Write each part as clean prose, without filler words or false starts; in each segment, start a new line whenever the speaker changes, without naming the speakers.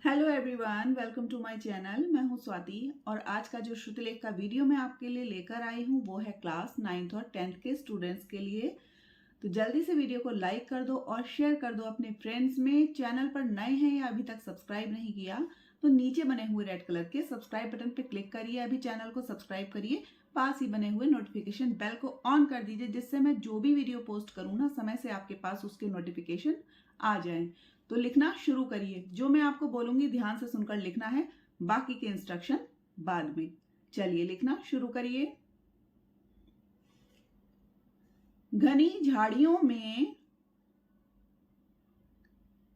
Hello everyone, welcome to my channel. मैं हूं स्वाति और आज का जो श्रुतिलेख का वीडियो मैं आपके लिए लेकर आई हूं वो है क्लास 9th और 10th के स्टूडेंट्स के लिए। तो जल्दी से वीडियो को लाइक कर दो और शेयर कर दो अपने फ्रेंड्स में। चैनल पर नए हैं या अभी तक सब्सक्राइब नहीं किया तो नीचे बने हुए रेड कलर के सब्सक्राइब बटन पे क्लिक करिए, अभी चैनल को सब्सक्राइब करिए। पास ही बने हुए नोटिफिकेशन बेल को ऑन कर दीजिए जिससे मैं जो भी वीडियो पोस्ट करूँ ना समय से आपके पास उसके नोटिफिकेशन आ जाए। तो लिखना शुरू करिए। जो मैं आपको बोलूंगी ध्यान से सुनकर लिखना है, बाकी के इंस्ट्रक्शन बाद में। चलिए लिखना शुरू करिए। घनी झाड़ियों में,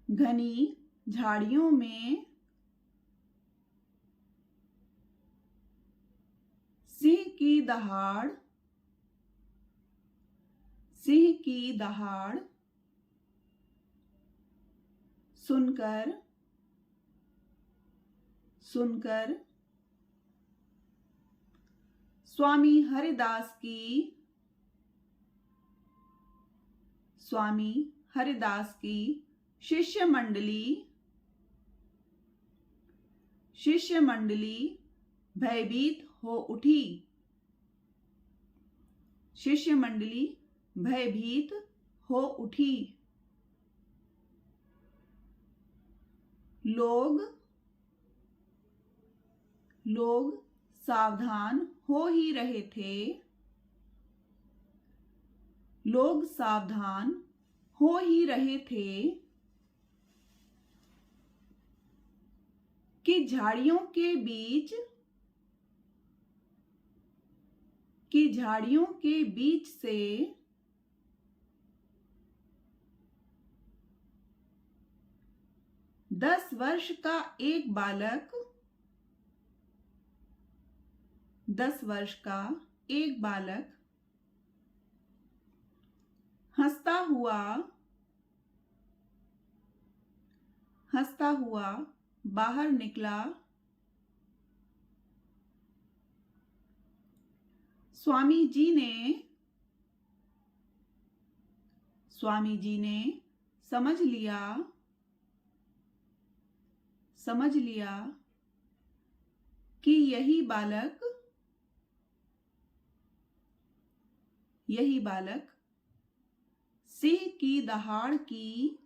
घनी झाड़ियों में सिंह की दहाड़, सिंह की दहाड़ सुनकर, सुनकर स्वामी हरिदास की, स्वामी हरिदास की शिष्य मंडली, शिष्य मंडली भयभीत हो उठी, शिष्य मंडली भयभीत हो उठी। लोग, लोग सावधान हो ही रहे थे, लोग सावधान हो ही रहे थे कि झाड़ियों के बीच, कि झाड़ियों के बीच से दस वर्ष का एक बालक, 10 वर्ष का एक बालक हंसता हुआ, हंसता हुआ बाहर निकला। स्वामी जी ने, स्वामी जी ने समझ लिया, समझ लिया कि यही बालक, यही बालक सिंह की दहाड़ की,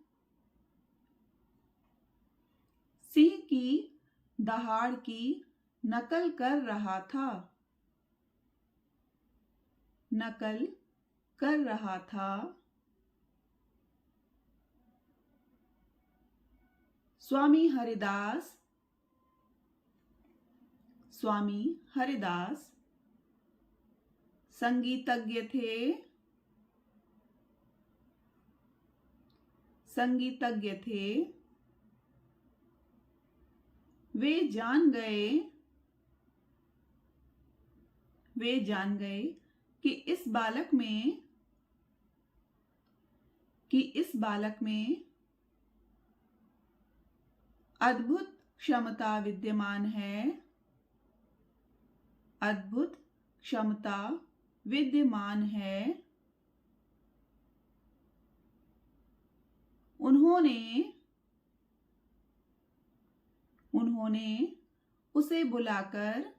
सिंह की दहाड़ की नकल कर रहा था, नकल कर रहा था। स्वामी हरिदास, स्वामी हरिदास संगीतज्ञ थे, संगीतज्ञ थे। वे जान गए, वे जान गए कि इस बालक में, कि इस बालक में अद्भुत क्षमता विद्यमान है, अद्भुत क्षमता विद्यमान है। उन्होंने, उन्होंने उसे बुलाकर,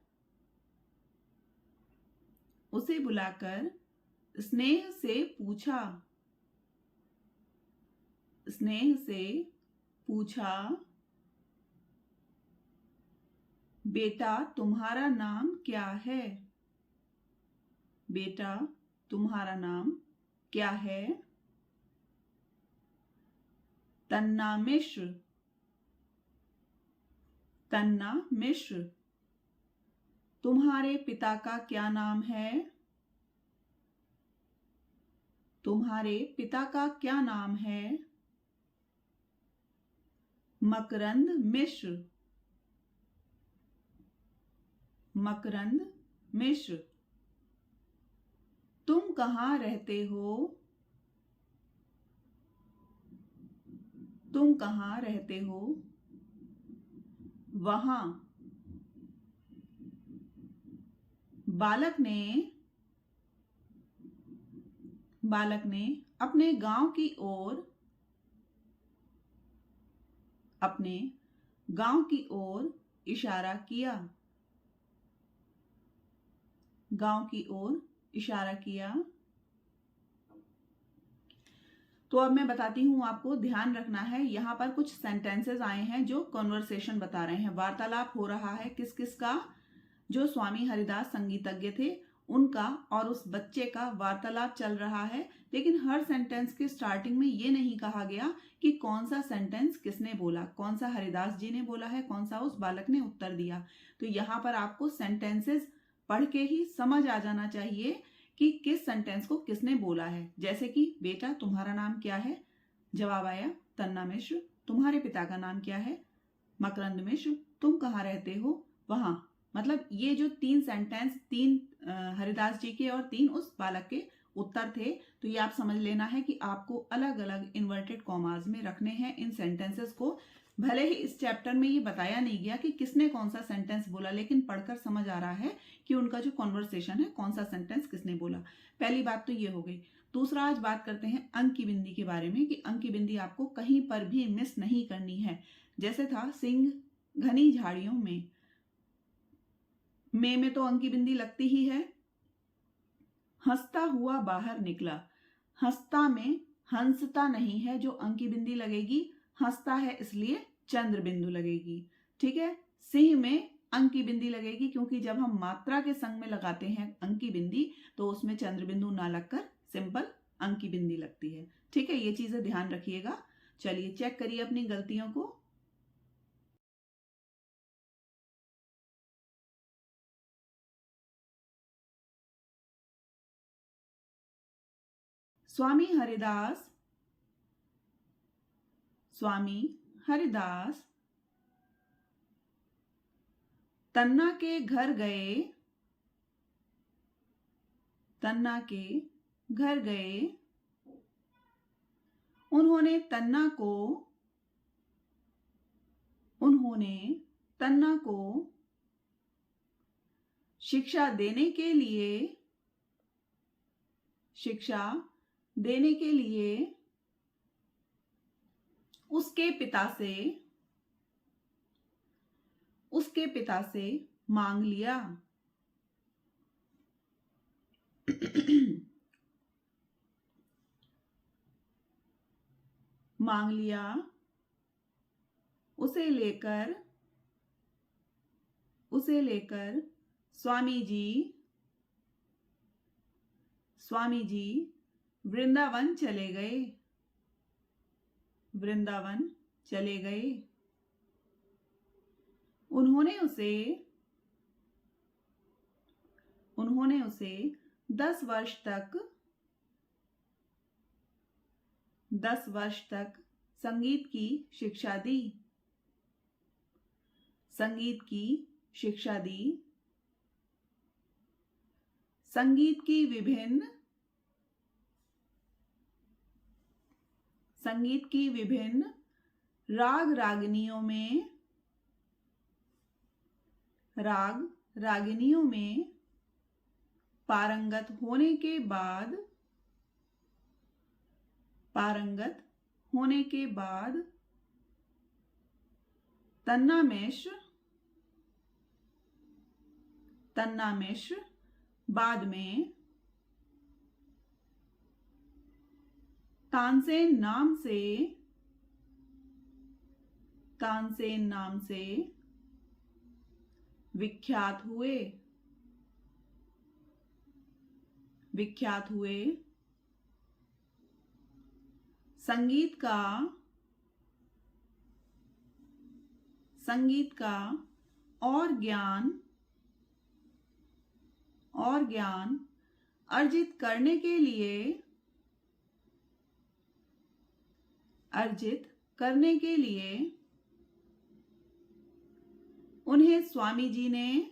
उसे बुलाकर स्नेह से पूछा, स्नेह से पूछा, बेटा तुम्हारा नाम क्या है, बेटा तुम्हारा नाम क्या है। तन्ना मिश्र, तन्ना मिश्र तुम्हारे पिता का क्या नाम है, तुम्हारे पिता का क्या नाम है। मकरंद मिश्र, मकरंद मिश्र तुम कहाँ रहते हो, तुम कहाँ रहते हो। वहां, बालक ने, बालक ने अपने गांव की ओर, अपने गांव की ओर इशारा किया, गांव की ओर इशारा किया। तो अब मैं बताती हूं, आपको ध्यान रखना है, यहां पर कुछ सेंटेंसेस आए हैं जो कॉन्वर्सेशन बता रहे हैं, वार्तालाप हो रहा है किस किस का, जो स्वामी हरिदास संगीतज्ञ थे उनका और उस बच्चे का वार्तालाप चल रहा है। लेकिन हर सेंटेंस के स्टार्टिंग में ये नहीं कहा गया कि कौन सा सेंटेंस किसने बोला, कौन सा हरिदास जी ने बोला है, कौन सा उस बालक ने उत्तर दिया। तो यहाँ पर आपको सेंटेंसेस पढ़ के ही समझ आ जाना चाहिए कि किस सेंटेंस को किसने बोला है। जैसे कि बेटा तुम्हारा नाम क्या है, जवाब आया तन्ना मिश्र। तुम्हारे पिता का नाम क्या है, मकरंद मिश्र। तुम कहाँ रहते हो, वहां। मतलब ये जो 3 सेंटेंस, 3 हरिदास जी के और 3 उस बालक के उत्तर थे। तो ये आप समझ लेना है कि आपको अलग अलग इन्वर्टेड कॉमास में रखने हैं इन सेंटेंसेस को। भले ही इस चैप्टर में ये बताया नहीं गया कि किसने कौन सा सेंटेंस बोला, लेकिन पढ़कर समझ आ रहा है कि उनका जो कॉन्वर्सेशन है कौन सा सेंटेंस किसने बोला। पहली बात तो ये हो गई। दूसरा, आज बात करते हैं अंक की बिंदी के बारे में कि अंक की बिंदी आपको कहीं पर भी मिस नहीं करनी है। जैसे था सिंह घनी झाड़ियों में में तो अंक की बिंदी लगती ही है। हंसता हुआ बाहर निकला, हंसता में हंसता नहीं है जो अंक की बिंदी लगेगी, हंसता है इसलिए चंद्र बिंदु लगेगी। ठीक है। सिंह में अंक की बिंदी लगेगी क्योंकि जब हम मात्रा के संग में लगाते हैं अंक की बिंदी तो उसमें चंद्र बिंदु ना लगकर सिंपल अंक की बिंदी लगती है। ठीक है, ये चीजें ध्यान रखिएगा। चलिए चेक करिए अपनी गलतियों को। स्वामी हरिदास, स्वामी हरिदास तन्ना के घर गए, तन्ना के घर गए। उन्होंने तन्ना को, उन्होंने तन्ना को शिक्षा देने के लिए, शिक्षा देने के लिए उसके पिता से, उसके पिता से मांग लिया। मांग लिया। उसे लेकर, उसे लेकर स्वामी जी, स्वामी जी वृंदावन चले गए, वृंदावन चले गए। उन्होंने उसे, उन्होंने उसे 10 वर्ष तक, 10 वर्ष तक संगीत की शिक्षा दी, संगीत की शिक्षा दी। संगीत की विभिन्न, संगीत की विभिन्न राग रागिनियों में, राग रागिनियों में पारंगत होने के बाद, पारंगत होने के बाद तन्ना मिश्र, तन्ना मिश्र बाद में तानसेन नाम से, तानसेन नाम से विख्यात हुए, विख्यात हुए। संगीत का, संगीत का और ज्ञान, और ज्ञान अर्जित करने के लिए, अर्जित करने के लिए उन्हें स्वामी जी ने,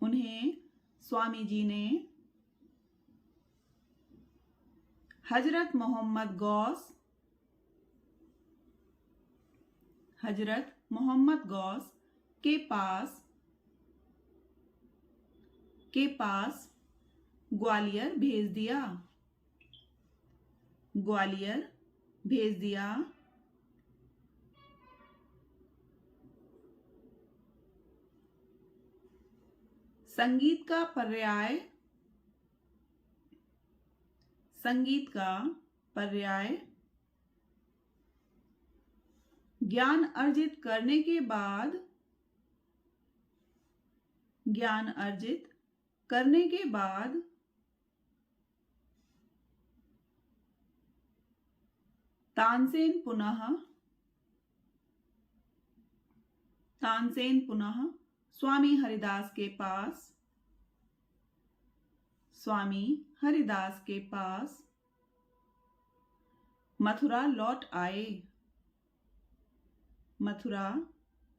उन्हें स्वामी जी ने हजरत मोहम्मद गौस, हजरत मोहम्मद गौस के पास, के पास ग्वालियर भेज दिया, ग्वालियर भेज दिया। संगीत का पर्याय, संगीत का पर्याय। ज्ञान अर्जित करने के बाद, ज्ञान अर्जित करने के बाद। तानसेन पुनः, तानसेन पुनः स्वामी हरिदास के पास, स्वामी हरिदास के पास। मथुरा लौट आए, मथुरा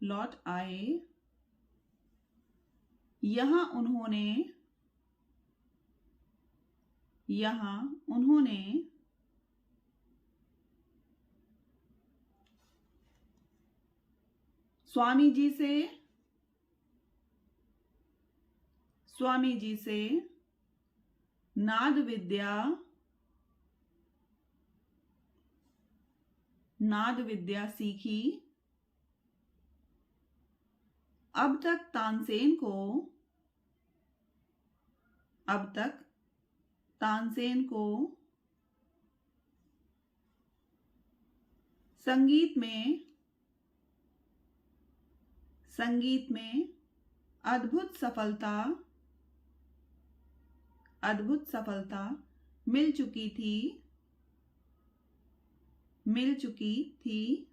लौट आए। यहाँ उन्होंने, यहाँ उन्होंने स्वामी जी से, स्वामी जी से नाद विद्या, नाद विद्या सीखी। अब तक तानसेन को, अब तक तानसेन को संगीत में, संगीत में अद्भुत सफलता, अद्भुत सफलता मिल चुकी थी, मिल चुकी थी।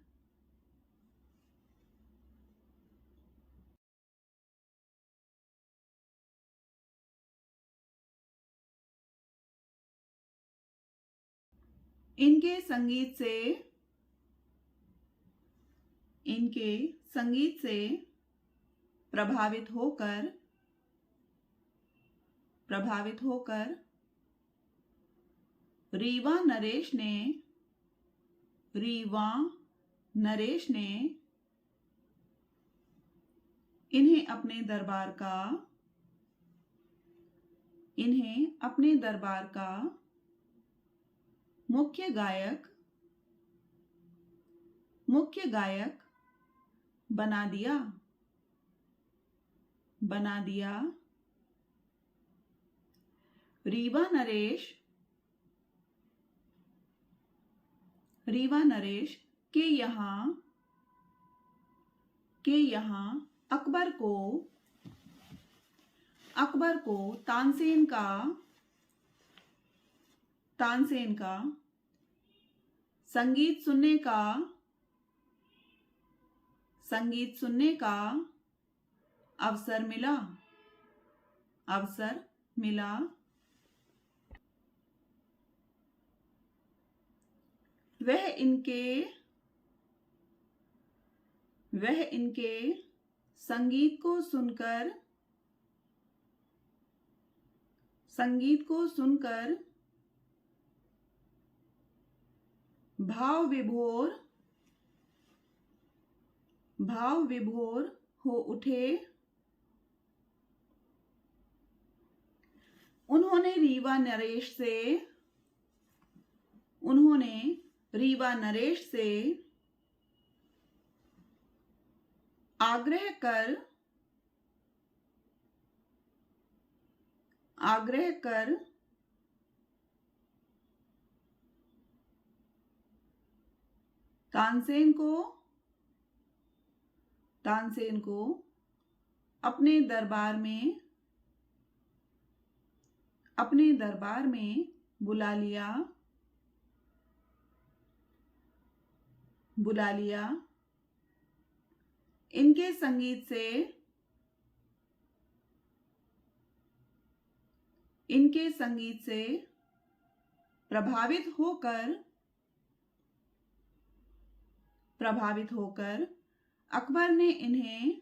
इनके संगीत से, इनके संगीत से प्रभावित होकर, प्रभावित होकर रीवा नरेश ने, रीवा नरेश ने इन्हें अपने दरबार का, इन्हें अपने दरबार का मुख्य गायक, मुख्य गायक बना दिया, बना दिया। रीवा नरेश, रीवा नरेश के यहाँ, के यहाँ अकबर को, अकबर को तानसेन का, तानसेन का संगीत सुनने का, संगीत सुनने का अवसर मिला, अवसर मिला। वह इनके, वह इनके संगीत को सुनकर, संगीत को सुनकर भाव विभोर, भाव विभोर हो उठे। उन्होंने रीवा नरेश से, उन्होंने रीवा नरेश से आग्रह कर, आग्रह कर तानसेन को, तानसेन को अपने दरबार में, अपने दरबार में बुला लिया, बुला लिया। इनके संगीत से, इनके संगीत से प्रभावित होकर, प्रभावित होकर अकबर ने इन्हें,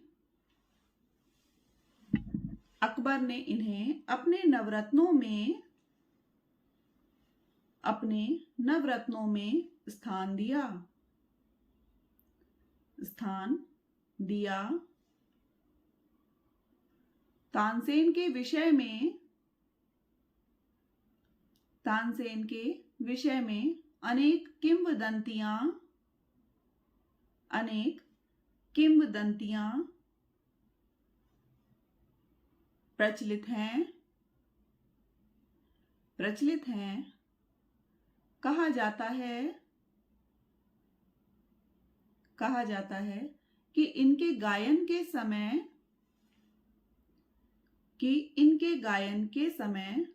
अकबर ने इन्हें अपने नवरत्नों में, अपने नवरत्नों में स्थान दिया, स्थान दिया। तानसेन के विषय में, तानसेन के विषय में अनेक किंवदंतियां, अनेक किंवदंतियां प्रचलित हैं, प्रचलित हैं। कहा जाता है, कहा जाता है कि इनके गायन के समय, कि इनके गायन के समय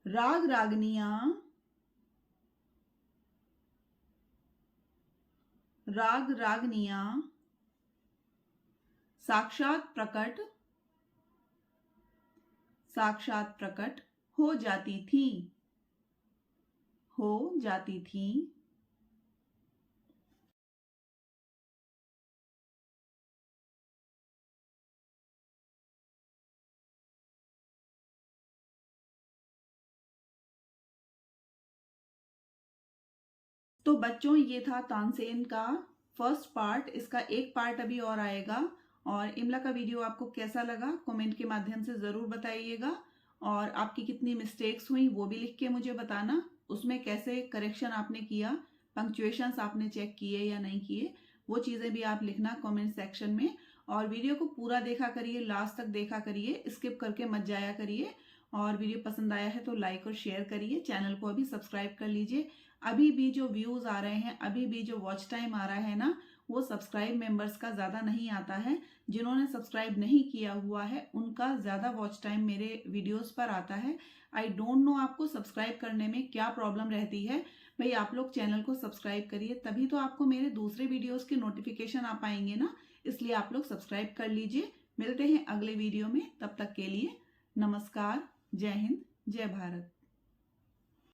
राग रागनियां, राग रागनियां साक्षात प्रकट, साक्षात प्रकट हो जाती थी, हो जाती थी। तो बच्चों ये था तानसेन का फर्स्ट पार्ट। इसका एक पार्ट अभी और आएगा। और इमला का वीडियो आपको कैसा लगा कमेंट के माध्यम से ज़रूर बताइएगा। और आपकी कितनी मिस्टेक्स हुई वो भी लिख के मुझे बताना। उसमें कैसे करेक्शन आपने किया, पंक्चुएशंस आपने चेक किए या नहीं किए, वो चीज़ें भी आप लिखना कमेंट सेक्शन में। और वीडियो को पूरा देखा करिए, लास्ट तक देखा करिए, स्किप करके मत जाया करिए। और वीडियो पसंद आया है तो लाइक और शेयर करिए। चैनल को अभी सब्सक्राइब कर लीजिए। अभी भी जो व्यूज आ रहे हैं, अभी भी जो वॉच टाइम आ रहा है ना, वो सब्सक्राइब मेंबर्स का ज़्यादा नहीं आता है। जिन्होंने सब्सक्राइब नहीं किया हुआ है उनका ज़्यादा वॉच टाइम मेरे वीडियोस पर आता है। आई डोंट नो आपको सब्सक्राइब करने में क्या प्रॉब्लम रहती है। भाई आप लोग चैनल को सब्सक्राइब करिए, तभी तो आपको मेरे दूसरे वीडियोस के नोटिफिकेशन आ पाएंगे ना। इसलिए आप लोग सब्सक्राइब कर लीजिए। मिलते हैं अगले वीडियो में, तब तक के लिए नमस्कार, जय हिंद, जय भारत।